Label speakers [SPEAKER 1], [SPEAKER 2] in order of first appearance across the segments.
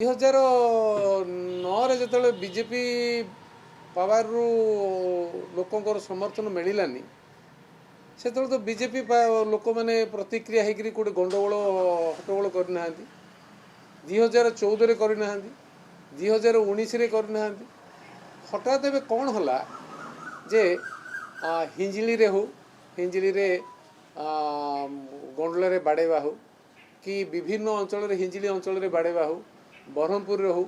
[SPEAKER 1] 2009 जो BJP power रु लोकंर समर्थन मिलानी से तो बीजेपी लोक मैंने प्रतिक्रिया होकर कौटे गंडगोल हट्टगोल करना 2014 करना 2019 करना हठात ए कौन है जे हिंजिली रे हो हिंजिली रे गंडल रे बाड़ेवा हो कि विभिन्न अंचल हिंजिली अंचल रे बाड़ेवा हो ब्रह्मपुर हो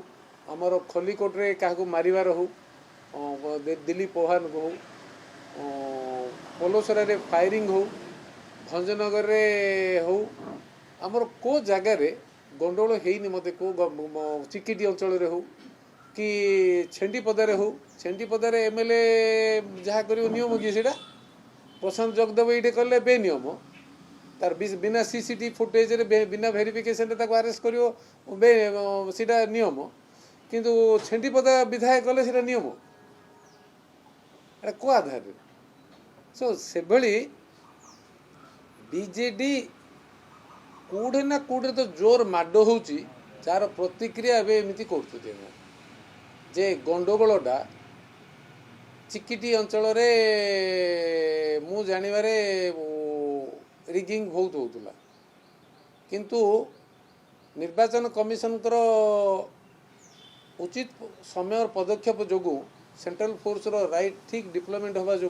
[SPEAKER 1] आमर खलिकोट रे क्या मारिबार हो दिलीप पौहान को हो पलोसरा रे फायरिंग हो भंजनगर रे हो आमर को जगार गंडगोल होनी मत को चिकिटी अंचल रे हो कि छेंडीपदारे हो छेंडीपदार एमएलए जहाँ कर नियम किए से प्रशांत जगदेव ये कले बेनियम तार बिना सीसीटीवी फुटेज बिना वेरिफिकेशन अरेस्ट कर नियम किंतु छेंडीपदा विधायक कले से नियम को आधार सो से बीजेडी कौटे ना कौटे तो जोर माड हो जार प्रतिक्रिया एमती कर जे गंडगोलटा चिकिटी अंचल मु जानिबारे रिगिंग बहुत होता किंतु निर्वाचन कमिशन उचित समय और पदक्षेप जो सेंट्रल फोर्स राइट ठीक डिप्लॉयमेंट होगा जो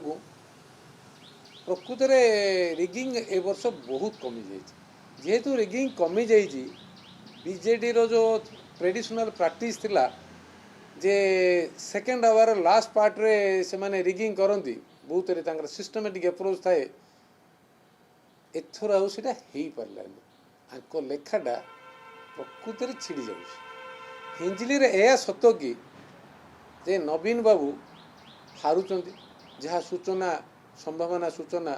[SPEAKER 1] प्रकृत में रिगिंग ए वर्ष बहुत कमी जाइए जेहेतु रिगिंग कमी जाइए बीजेडी रो जो ट्रेडिशनल प्रैक्टिस थिला जे सेकेंड आवर लास्ट पार्ट रे से माने रिगिंग करती बहुत रे सिस्टमेटिक अप्रोच थाए एथर आउ सेटा हेई पारलानी आंको लेखाटा प्रकृत में छिड़ी जाउछ हिंजिली रे एया सत कि जे नवीन बाबू हारुचंती जहाँ सूचना संभावना सूचना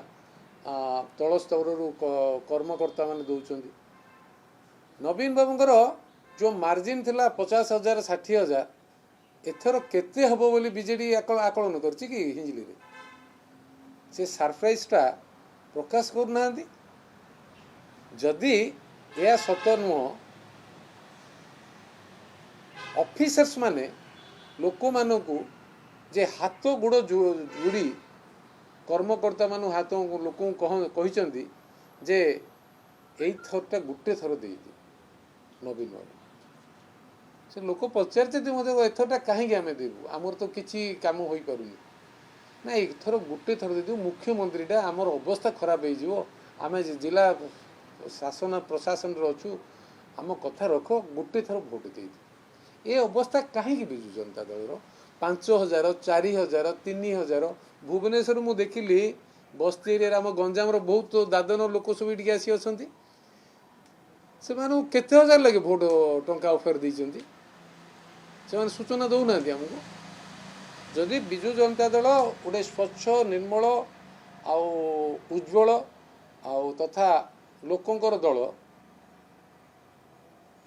[SPEAKER 1] तल स्तर कर्मकर्ता माने दौरान नवीन बाबूंकर जो मार्जिन थिला 50,000 60,000 एथर केते हबो बोली बीजेडी आकलन करछि कि हिंजिली रे से सरप्राइजटा प्रकाश करना जदि यह सत नुह ऑफिसर्स माने लोक मानू जे हाथ गुड़ जोड़ी कर्मकर्ता मान हाथ लोक कहते जे यही थरटा गोटे थर दे नवीन बाबू से लोक पचारते मत एथरटा कहीं आम देवु आमर तो किसी कम हो पार ना एथर गोटे थर दे मुख्यमंत्रीटा आमर अवस्था खराब हो आम जिला शासन प्रशासन अच्छु आम कथा रख गोटे थर भोट दे ये अवस्था कहीं विजु जनता दल 5,000 4,000 3,000 भुवनेश्वर मु देखिली बस्ती एरिया आम गंजाम बहुत दादन लोक सब ये आसी अच्छा से केते हजार लगे भोट टंका ऑफर देते से सूचना दौना आमको जदि विजु जनता दल गोटे स्वच्छ निर्मल आउ उज्ज्वल आउ तथा लोकंकर दल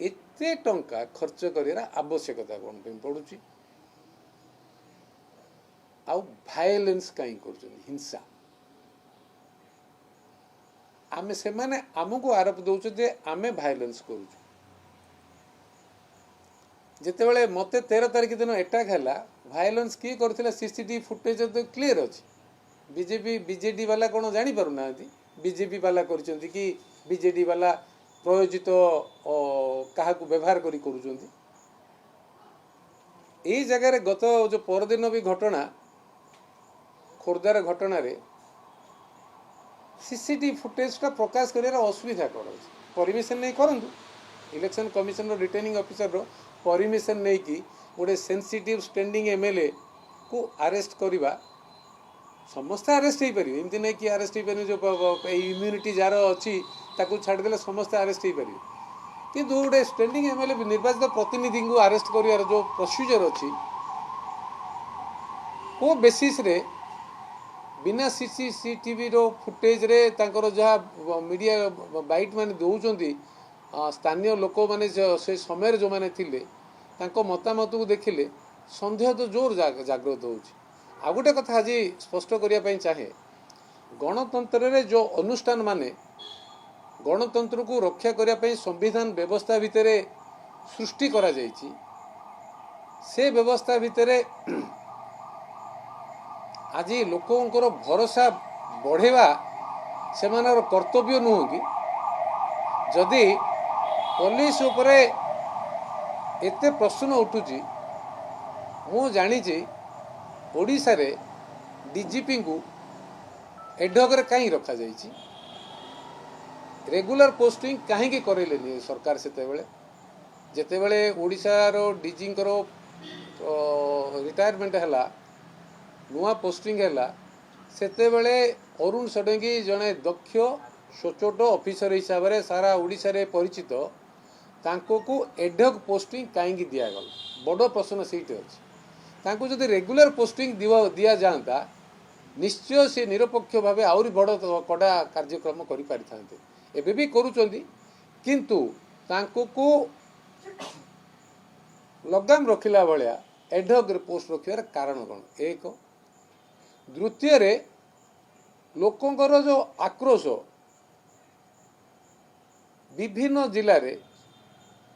[SPEAKER 1] एते टंका खर्च कर आवश्यकता कौन पड़ुची आउ भाइलेंस कहीं कर हिंसा आमे से माने आमको आरोप दौचे जे आमे भाइलेंस करूँ जितेबाला मत 13 तारिख दिन अटैक है भाइलेंस किए कर सीसीटीवी फुटेज तो क्लीयर अच्छी बीजेपी बीजेडी वाला कौन जापर ना बीजेपी वाला कर कि बीजेडी वाला प्रयोजित क्या व्यवहार कर जगह गत जो परदिन भी घटना खोर्धार घटना रे सीसीटीवी फुटेजटा प्रकाश कर असुविधा कौन अच्छे परमिशन नहीं करूँ election commission returning officer permission नहीं कि गोटे सेंसिटिव स्टैंडिंग एमएलए को अरेस्ट करवा समस्त अरेस्ट हो पारे एमती नहीं कि अरेस्ट हो पारे जो इम्यूनिटी जार अच्छी छाड़देले समस्त अरेस्ट हो पारे कि गोटे स्टैंडिंग एमएलए निर्वाचित प्रतिनिधि को अरेस्ट कर जो प्रोसीजर अच्छी को बेसिस रे बिना सीसीटीवी रो फुटेज रे तांकर जहाँ मीडिया बाइट माने दौरान स्थानीय लोक मैंने से समय जो मैंने थिले तांको मतामत को देखिले संदेह तो जोर जागृत हो गोटे कथा आज स्पष्ट करने चाहे गणतंत्र रे जो अनुष्ठान माने गणतंत्र को रक्षा करने संविधान व्यवस्था भितर सृष्टि करा जाइछि से व्यवस्था भितर आज लोकंर भरोसा बढ़ेवा से कर्तव्य नुह कि जदि पुलिस उपरे एते प्रश्न उठुची मु जानी ओडिशा रे डीजीपी को एडहक कहीं रखा जाइछि रेगुलर पोस्टिंग कहीं करेलेनी सरकार जेते बेले ओडिशार डीजी रिटायरमेंट हैला नुआ पोस्टिंग हैला सेते बेले अरुण षडंगी जड़े दक्ष सचोट ऑफिसर हिसाब से सारा ओडिशा रे परिचित तांको को एडहक पोस्टिंग कहीं दिगल बड़ प्रश्न सीट अच्छी तांको जदि रेगुलर पोस्टिंग दिया जाता निश्चय से निरपेक्ष भाव आहरी बड़ कड़ा कार्यक्रम कर पारि एबे भी करूचंदी किंतु तांको को लगाम रखिला भलिया एडहक पोस्ट रखिबार कारण कौन एक द्वितीय रे लोकंकर जो आक्रोश विभिन्न जिले में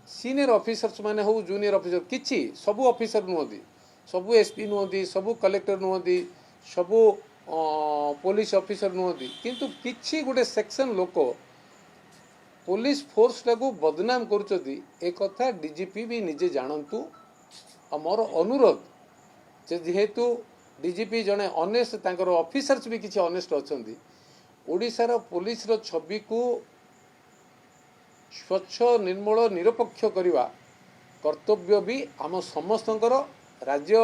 [SPEAKER 1] सीनियर ऑफिसर्स माने हो जूनियर ऑफिसर किछि सबु ऑफिसर नुहति सबु एसपी नुहति सबु कलेक्टर नुहति सबु पुलिस ऑफिसर नुहति किंतु किछि गोटे सेक्शन लोक पुलिस फोर्स टाकू बदनाम करुचती एक कथा डीजीपी भी निजे जानतु मोर अनुरोध जे जेहेतु डीजीपी जड़े ऑनेस्ट तांकर ऑफिसर्स भी किछि ऑनेस्ट अछंती ओडिशार पुलिस रो छवि को स्वच्छ निर्मल निरपेक्ष करवा कर्तव्य भी आम समस्तंकर राज्य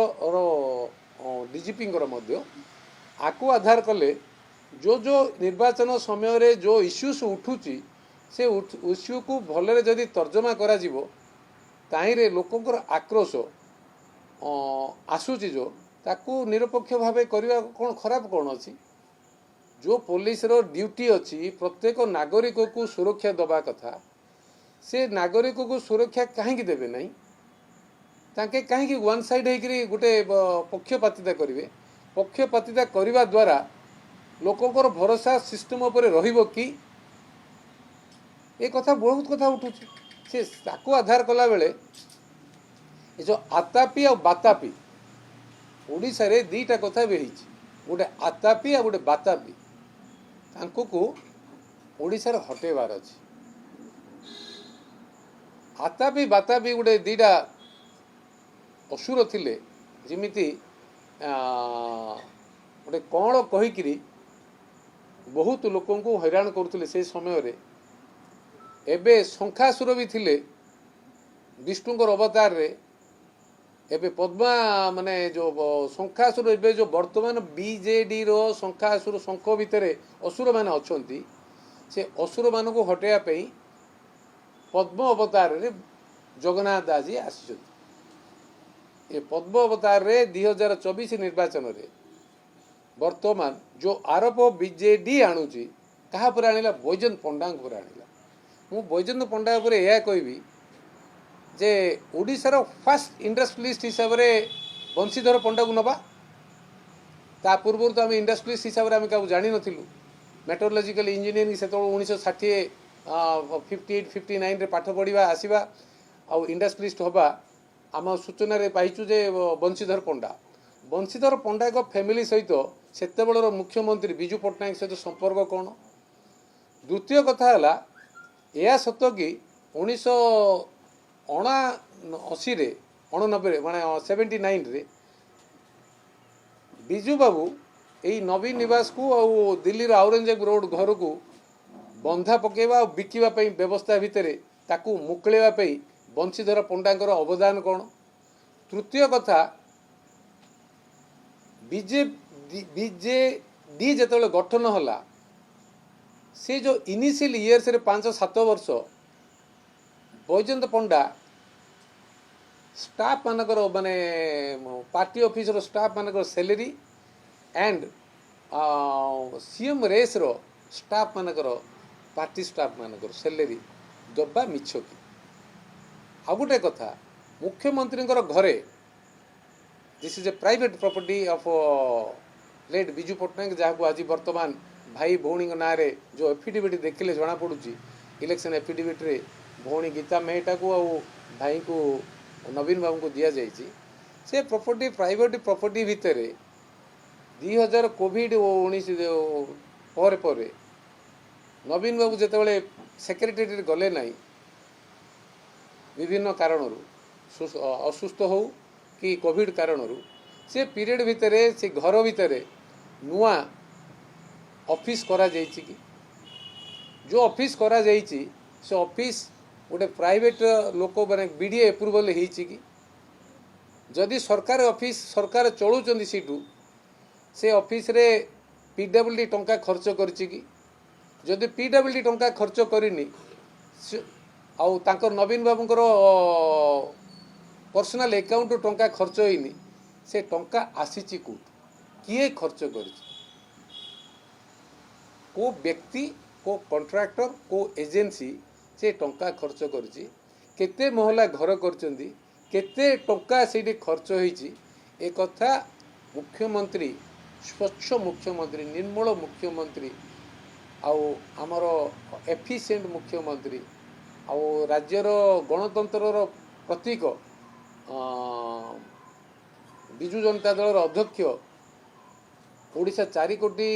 [SPEAKER 1] डीजीपी आकु आधार कले जो जो निर्वाचन समय रे जो इश्यूज उठुची से इश्यू को भलरे जदि तर्जमा करा जिवो ताहिरे लोकंकर आक्रोश आसूची जो ताकू निरपेक्ष भाव करवा कौन खराब कौन अच्छी जो पुलिस रो ड्यूटी अच्छी प्रत्येक नागरिक को सुरक्षा दबा कथा से नागरिक को सुरक्षा कहीं देवे नहीं ताके कहीं वन साइड होकर गोटे पक्षपातिता करेंगे पक्षपातिता करने द्वारा लोकंर भरोसा सिस्टम उपर रहिबो कि ये कथा बहुत कथा उठुची से ताकू आधार कला बेले ये जो आतापी और बातापी ओडिशा रे दीटा कथा भी गोटे आतापी आ गोटे बातापी तांको को ओडिशा रे हटेबार अछि आतापी बातापी गोटे दीटा असुर थिले जिमिति गोटे कौन कहीकि बहुत लोक को हैरान करुले से समय रे एबे शंखासुर भी थिले विष्णुकर अवतार रे एबे पद्मा माने जो शंखासुर एबे जो वर्तमान बीजेडी रो शंखासुर शंख भितर असुर माने अछंती से असुर मान को हटेया पई पद्म अवतार रे जगन्नाथ दास जी आसिछंती ए पद्म अवतार रे 2024 निर्वाचन रे वर्तमान जो आरोप बीजेडी आणुची कहा पर आनिला बैजयंत पंडा पर आनिला मु बैजयंत पंडा पर यह कहबी जे ओडिशार फास्ट इंडस्ट्रियलिस्ट हिसाब से बंशीधर पंडा को नबा ता पूर्व तो आम इंडस्ट्रियलिस्ट हिसाब से आम क्या जानी नथिलु मेट्रोलॉजिकल इंजीनियरिंग से 1960 58 59 रे पाठ पढ़ा आसवा आउ इंडस्ट्रियलिस्ट हवा आम सूचना रे पाइचु जे बंशीधर पंडा को फैमिली सहित सेतेबेलर मुख्यमंत्री बिजू पट्टनायक सहित संपर्क कौन द्वितीय कथा है यह सत कि 1979 रे 89 माने 79 रे बिजू बाबू यही नवीन निवास को और दिल्ली औरंगजेब रोड घर को बंधा पकेवा और बिकिवा व्यवस्था भितर ताकू मुकलेवा बंशीधर पंडांकर अवदान कौन तृतीय कथा बीजेडी जो गठन होला से जो इनिशियल इयर्स रे 5-7 वर्ष बैजयंत पंडा स्टाफ मानकर माने पार्टी ऑफिसर स्टाफ मानकर सैलरी एंड सीएम रेस रो स्टाफ मानकर पार्टी स्टाफ मानकर सैलरी दबा मिछ की आ गोटे कथा मुख्यमंत्री घरे this is a private property of late Biju Pattnaik जहाँ आज वर्तमान भाई भौणी ना रे जो एफिडेविट देखिले जना पड़ुची इलेक्शन एफिडेविट रे भौणी गीता मेहटा को भाई को नवीन बाबू को दि जाइए से प्रॉपर्टी प्राइवेट प्रॉपर्टी भितर 2000 कोविड 19 पर नवीन बाबू जिते सेक्रेटेरी गले ना विभिन्न कारण असुस्थ हो कि कोविड कारण से पीरियड भितर से घर भितर नुआ ऑफिस करा जाइछि कि जो ऑफिस करा जाइछि से ऑफिस गोटे प्राइवेट लोक माने बीडीए अप्रूवल होइछि कि जदि सरकार ऑफिस सरकार चलुचंदी सीटू से ऑफिस रे पीडब्ल्यूडी टंका खर्च करछि कि जदि पीडब्ल्यूडी टंका खर्च करिनी आउ तांकर नवीन बाबूंकर पर्सनल अकाउंट टंका खर्च होइनी से टंका आसीची को किए खर्च करिछि को व्यक्ति को कॉन्ट्रैक्टर को एजेंसी से टंका खर्च करिछि केते महला घर करचंदी केते टंका सेठी खर्च होइछि ए कथा मुख्यमंत्री स्वच्छ मुख्यमंत्री निर्मल मुख्यमंत्री आउ आमर एफिशिएंट मुख्यमंत्री आउ राज्यर गणतंत्र प्रतीक विजु जनता दल अध्यक्ष ओडिशा 4 कोटी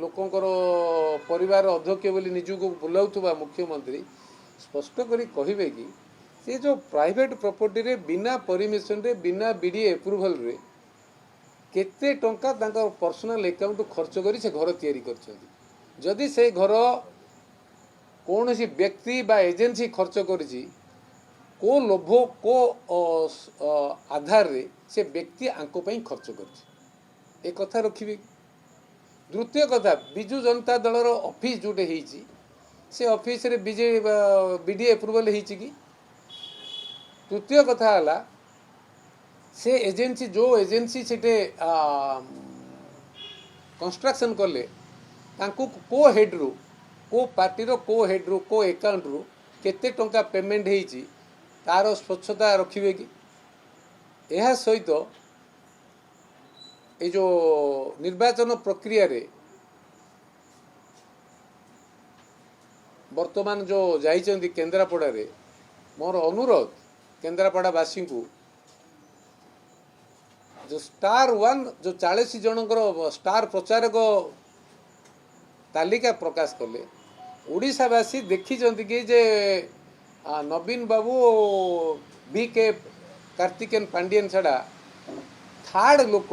[SPEAKER 1] लोकंकर परिवार अध्यक्ष बोली निजको बुलाउथुबा मुख्यमंत्री स्पष्ट करी कहिबे कि से जो प्राइवेट प्रॉपर्टी रे बिना परमिशन रे बिना बीडीए अप्रूवल रे केते टंका तांकर पर्सनल अकाउंट खर्च करी से घर तैयारी करछंती जदि से घर कौन सी व्यक्ति बा एजेंसी खर्च करिछि को लोभ को आधार रे से व्यक्ति आंको पई खर्च करिछि ए कथा रखिबे द्वितीय कथा विजु जनता दलर ऑफिस जोटे होइछि से ऑफिस रे बीडीए अप्रूवल होइछि कि तृतीय कथा हला से एजेंसी जो एजेंसी सेटे कंस्ट्रक्शन कले तांको को हेड रो को पार्टी रो को हेड रो को अकाउंट रो केते टंका पेमेंट होइछि तार स्वच्छता रखिबे कि एहा सहित ये जो निर्वाचन प्रक्रिया रे वर्तमान जो जाइछंती केंद्रापड़ा रे मोर अनुरोध केंद्रापड़ावासी को जो स्टार 1 जो 40 जनकर स्टार प्रचारक तालिका प्रकाश कले ओडिशावासी देखिछंती कि जे नवीन बाबू बी के कार्तिकेन पांडियन छड़ा थर्ड लोक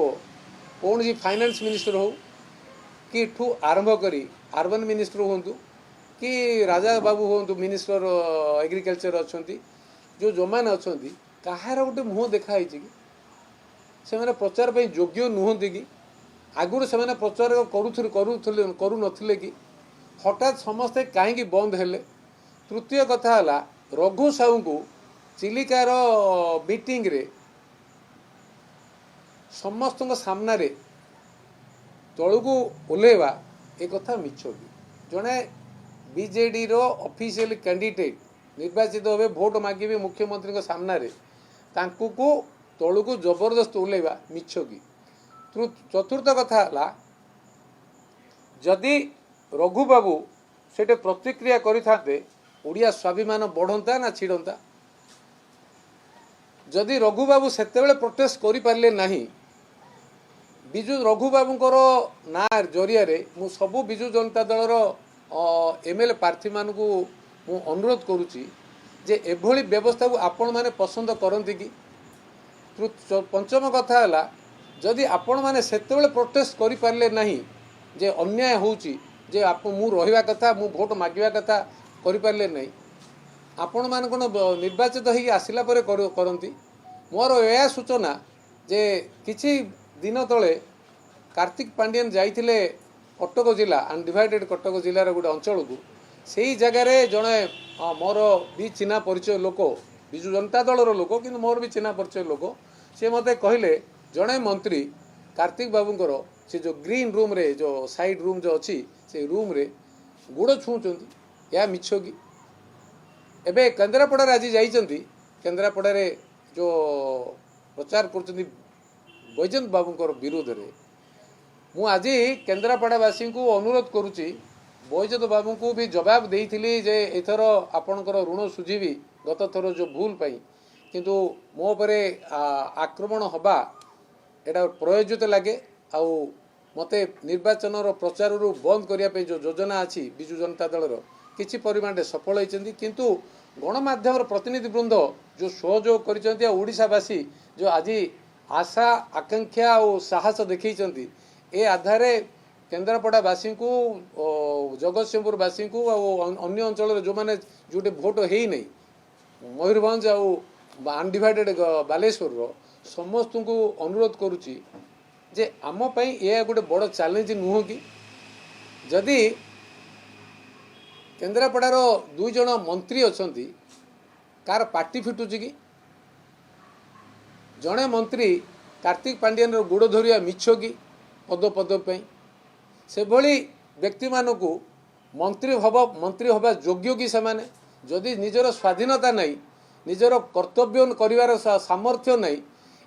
[SPEAKER 1] कौन सी फाइनेंस मिनिस्टर हो कि ठू आरंभ करी अर्बन मिनिस्टर हूँ कि राजा बाबू हूँ मिनिस्टर एग्रीकल्चर अच्छा जो जो मैंने अच्छा कहार गोटे मुह देखाई कि से मैंने प्रचार पर योग्य नुहति कि आगुरी से प्रचार करूनथिले कि हठात समस्ते कहीं बंद हेले तृतीय कथा है रघु साहू को चिलिकार मीटिंग रे समस्त सामना रे तलू को ओल्लेवा एक कथा मिछ भी जड़े बीजेडी रो ऑफिशियल कैंडिडेट निर्वाचित होवे भोट मागिबे मुख्यमंत्री सामना रे तांकु को तलू को जबरदस्त ओल्लेवा मिछ की चतुर्थ कथा है जदि रघु बाबू सेटे प्रतिक्रिया करिथाते ओडिया स्वाभिमान बढ़ंता ना छिड़ंता जदि रघु बाबू सेतेबेले प्रोटेस्ट करि पारले नाही बिजु रघु बाबूंकर ना जरिया रे मु सबु बिजु जनता दलर एमएलए प्रार्थी मान को मु अनुरोध करुची जे एभली व्यवस्था को आपण माने पसंद करंती कि पंचम कथा है जदि आपण माने सेतेबेले प्रोटेस्ट करि पारले नाही जे अन्याय होउची जे मु रहिबा कथा मु भोट मागिबा कथा करि पारले नाही आपण मान कोन निर्वाचित होई आसिला परे करंती मोर एया सूचना जे किछि दिन तले कार्तिक पांडियन जाइथिले कटक जिला अनडिवाइडेड कटक जिलार गोटे अंचल को सेही जगार जड़े मोर भी चिन्हा परिचय लोक विजु जनता दलर लोक कि मोर भी चिन्हा परिचय लोक सी मते कहले जड़े मंत्री कार्तिक बाबूंकर से जो ग्रीन रूम रे जो साइड रूम जो अच्छी से रूम रे गुड़ छुँच या मिछ कि एबे केन्द्रापड़ा आज जाइछंती केन्द्रापड़ा रे जो प्रचार करछंती बैजयंत बाबूंकर विरोध रे मु आज केन्द्रापड़ावासी को अनुरोध करुच्ची बैजयंत बाबू को भी जवाब देइथिली जे एथर आपणकर ऋण सुझीबी गत थर जो भूल पाई किंतु मो उपरे आक्रमण हवा एटा प्रयोजित लगे आउ मते निर्वाचन प्रचार बंद करने जो योजना अच्छी विजु जनता दल किसी परिमाण सफल होती किंतु गणमाध्यम प्रतिनिधि वृंद जो सहयोग करवासी जो आज आशा आकांक्षा और साहस देखी ए आधार केन्द्रापड़ावासी को जगतसिंहपुरवासी को अन्य अंचल जो मैंने जो भोट है नहीं मयूरभंज अनडिवाइडेड बालेश्वर समस्त को अनुरोध करुच्ची जे आम यह गोटे बड़ चैलेंज नुह कि जदि केन्द्रापड़ार दुई जन मंत्री अच्छा कार पार्टी फिटुची कि जड़े मंत्री कार्तिक पांड्यान गोड़ धरिया मिछ कि पद पद से भली व्यक्ति मानक मंत्री हवा योग्य कि से जदि निजर स्वाधीनता नहीं निजर कर्तव्य कर सामर्थ्य नहीं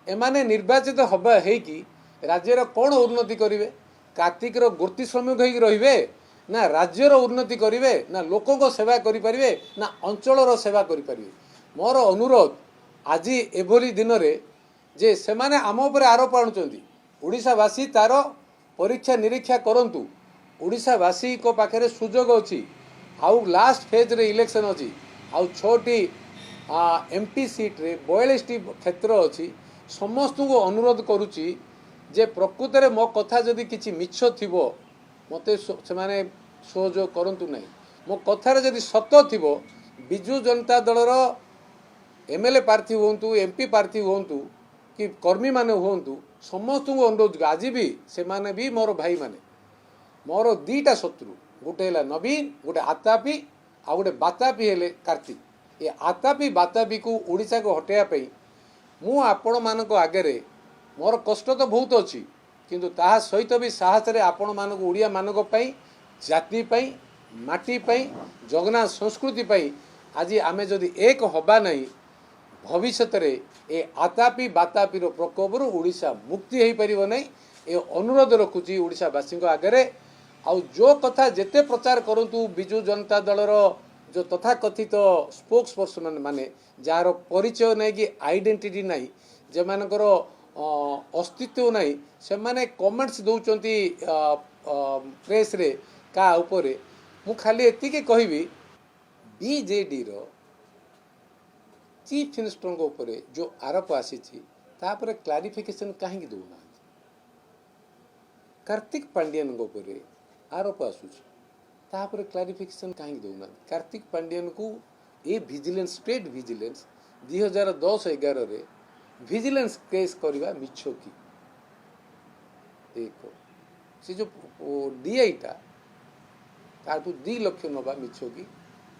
[SPEAKER 1] एमाने निर्वाचित हवा है कि राज्यर कौन उन्नति करेंगे कार्तिकर गोर्ती श्रमिक हो रे ना राज्यर उन्नति करेंगे ना लोकों सेवा करें ना अंचल सेवा करें मोर अनुरोध आज एभली दिन रे जे से माने आम उपर आरोप आणुचंदी ओडिशावासी तार परीक्षा निरीक्षा करंतु ओडिशावासी को पाखे सुजोग अच्छी आउ लास्ट फेज रे इलेक्शन अच्छी आउ 6टी एमपी सीट रे 42टी क्षेत्र अच्छी समस्त को अनुरोध करुच्ची जे प्रकृत में मो कथा जदि किसी मिछ थिबो मते से माने सहयोग करंतु नहीं मो कथार जदि सत थिबो विजु जनता दलर एमएलए प्रार्थी हुंतु एमपी प्रार्थी हुंतु कि कर्मी माने हुंतु समस्त को अनुरोध आज भी से माने भी मोर भाई माने मोर दीटा शत्रु गोटे है नवीन गोटे आतापी आ गोटे बातापी हेले कार्तिक ये आतापी बातापी को ओडिशा को हटाइवाई मु आपण मानक आगे मोर कष्ट तो बहुत अच्छी किंतु ताहा सहित भी साहस रे आपण मानक ओडिया मानक पई जाति पई माटी पई जगन्नाथ संस्कृति पई आज आमे जदि एक हबा नहीं भविष्य रे ए आतापी बातापीर प्रकोपर ओडिशा मुक्ति हो पार नहीं ए अनुरोध रखुची ओडिशावासी आगे आउ जो कथा जेते प्रचार करंतु विजु जनता दलर जो तथाकथित स्पोक्स पर्सन माने जार परिचय नहीं कि आइडेंटिटी नहीं जे मानकर अस्तित्व नहीं से माने कमेंट्स दौरान प्रेस रे का उपरे मु खाली एतिके कहबी बीजेडी रो चीफ मिनिस्टर उपरे जो आरोप आसी क्लारिफिकेशन कहीं दौना कार्तिक पांड्यान उपरे आरोप आसूपर क्लारिफिकेशन कहीं दौना कार्तिक पांड्यान को ये विजिलेंस स्टेट विजिलेंस 2010-11 रे विजिलेंस केस करवा मिछ की एक से जो डीआईटा ताठू 2 लाख नवा मिछ की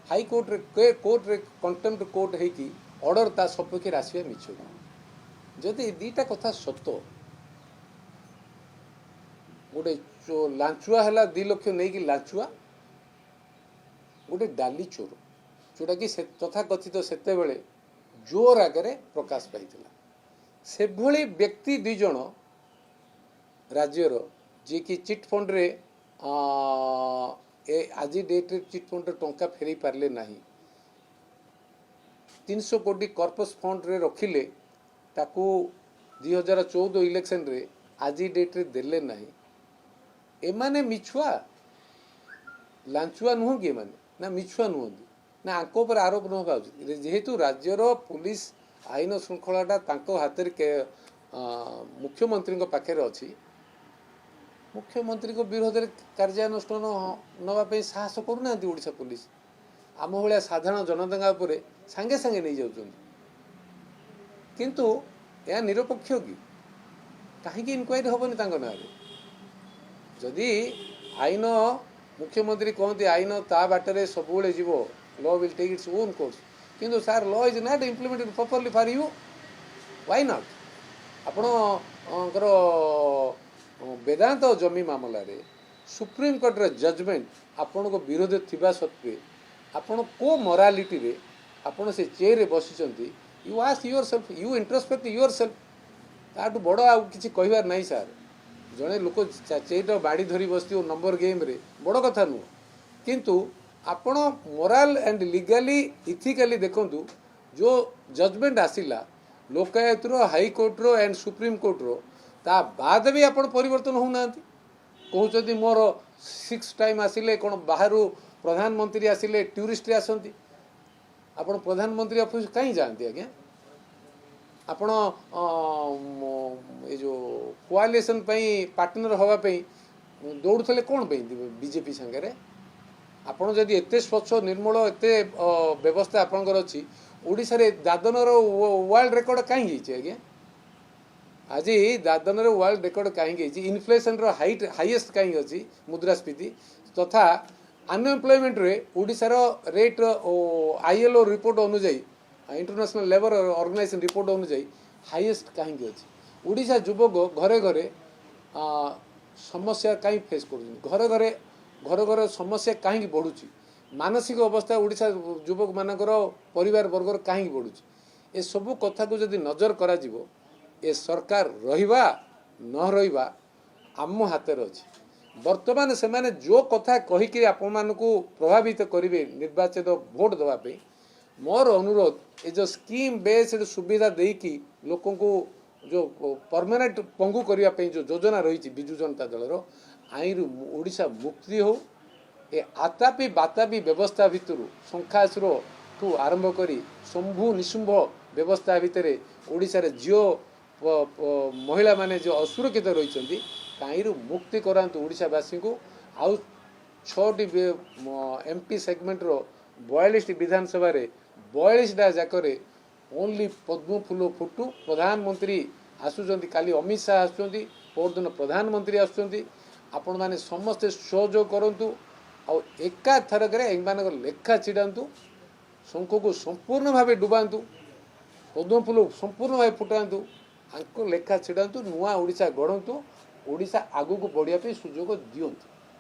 [SPEAKER 1] हाईकोर्ट रे कंटेम्प्ट कोर्ट है कि ऑर्डर ता सपक्ष आसवा मिछ की जदि दीटा कथा सत गोटे लांचुआ है 2 लाख नहीं कि लांचुआ गोटे डाली चोर जोटा कि तथाकथित सेते बेले जोर आगे प्रकाश पाई से भली व्यक्ति 2 जन राज्यर जी कि चिट फंड रे आज डेट रे चिट फंड टंका फेरी पारले नहीं 300 कोटी कॉर्पस फंड रे रखिले ताकू 2014 इलेक्शन रे आज डेट रे देले नहीं एमाने मिछुआ लांचुआ नुह कि माने ना मिछुआ नुहंती ना आंको पर आरोप न होगा जेहेतु राज्यर पुलिस आईन श्रृंखलाटा तांको हाथ मुख्यमंत्री पाखे अच्छी मुख्यमंत्री विरोध में कार्यानुष्ठान नापी साहस करूना ओडिशा पुलिस आम भाया साधारण जनता उपर सांगे सांगे नहीं जाऊँ किंतु यह निरपेक्ष कि कहीं इनक्वारी हेनी ना जदि आईन मुख्यमंत्री कहते आईन ता बाटर सब जीव law will take its own course किंतु sir law is not implemented properly for you why not आपणकर वेदांत जमी मामला रे सुप्रीम कोर्ट रे जजमेंट आपण को विरोध थिबा सत्वे आपण को मोरालिटी रे आपण से चेयर रे बसिचंती you ask yourself you introspect yourself ताटू बड़ आ किछि कहबार नहीं सर जड़े लोक चेयर बाड़ी धरी बसती नंबर गेम रे बड़ कथा नुह किंतु आपण मोराल एंड लीगली इथिकली देखंतु जो जजमेंट आसिला लोकायतर हाईकोर्टर एंड सुप्रीम कोर्टर ता बाद भी आपण परिवर्तन होना कहते मोर 6 टाइम आसिले कौन बाहर प्रधानमंत्री आसिले टूरिस्ट आसती आपण प्रधानमंत्री ऑफिस कहीं जाती आज्ञा आपण ये जो कोआलिशन पार्टनर हवाई दौड़े कौन बीजेपी सांगे आपण जदि एत स्वच्छ निर्मल एत व्यवस्था आपंकर अच्छी ओडिशा रे दादनर वर्ल्ड रेकर्ड कहीं आज्ञा आज दादन वर्ल्ड रेकर्ड कहीं इनफ्लेशन हाईएस्ट कहीं अच्छी मुद्रास्फीति तथा अनएम्प्लॉयमेंट रे ओडिशार रेट आईएलओ रिपोर्ट अनुजाई इंटरनेशनल लेबर ऑर्गेनाइजेशन रिपोर्ट अनुजाई हाईएस्ट कहीं अच्छी ओडिशा युवक घरे घरे समस्या कहीं फेस कर घरे घरे समस्या कहीं बढ़ुची मानसिक अवस्था ओडिशा युवक मानकर परिवार वर्गर कहीं बढ़ुची ए सबू कथा को जदि नजर करा जिवो ए सरकार रहिबा न रहिबा आम हाथ अच्छी वर्तमान से माने जो कथा कहीकि आपण को प्रभावित करेंगे निर्वाचित भोट देवाई मोर अनुरोध ये जो स्कीम बेस्ड सुविधा देकी लोक को जो परमानेंट पंगु करने जो योजना रही विजु जनता दलर आईन ओडिशा मुक्ति हो ए आतापी बातापी व्यवस्था भितर संख्यासुर ठू आरंभ करी शंभु निशुंभ व्यवस्था भितर ओडिशा रे झियो महिला माने जो असुरक्षित रही कहीं मुक्ति करातु ओडिशावासी को आउ 6टी एमपी सेगमेंट रो 42 विधानसभा रे 42टा जाकरे ओनली पद्म फूल फुटू प्रधानमंत्री आसुचंती काली अमित शाह आसुचंती परदिन प्रधानमंत्री आसुचंती आपण माने समस्ते सहयोग करंतु आ एका थरक लेखा छिड़ातु शंख को संपूर्ण भाव डुबातु पद्म फूल संपूर्ण भाव फुटातु आंको लेखा छिड़ातु नुआ ओडिशा गढ़ंतु ओडिशा आगू को बढ़िया सुजोग दियंतु।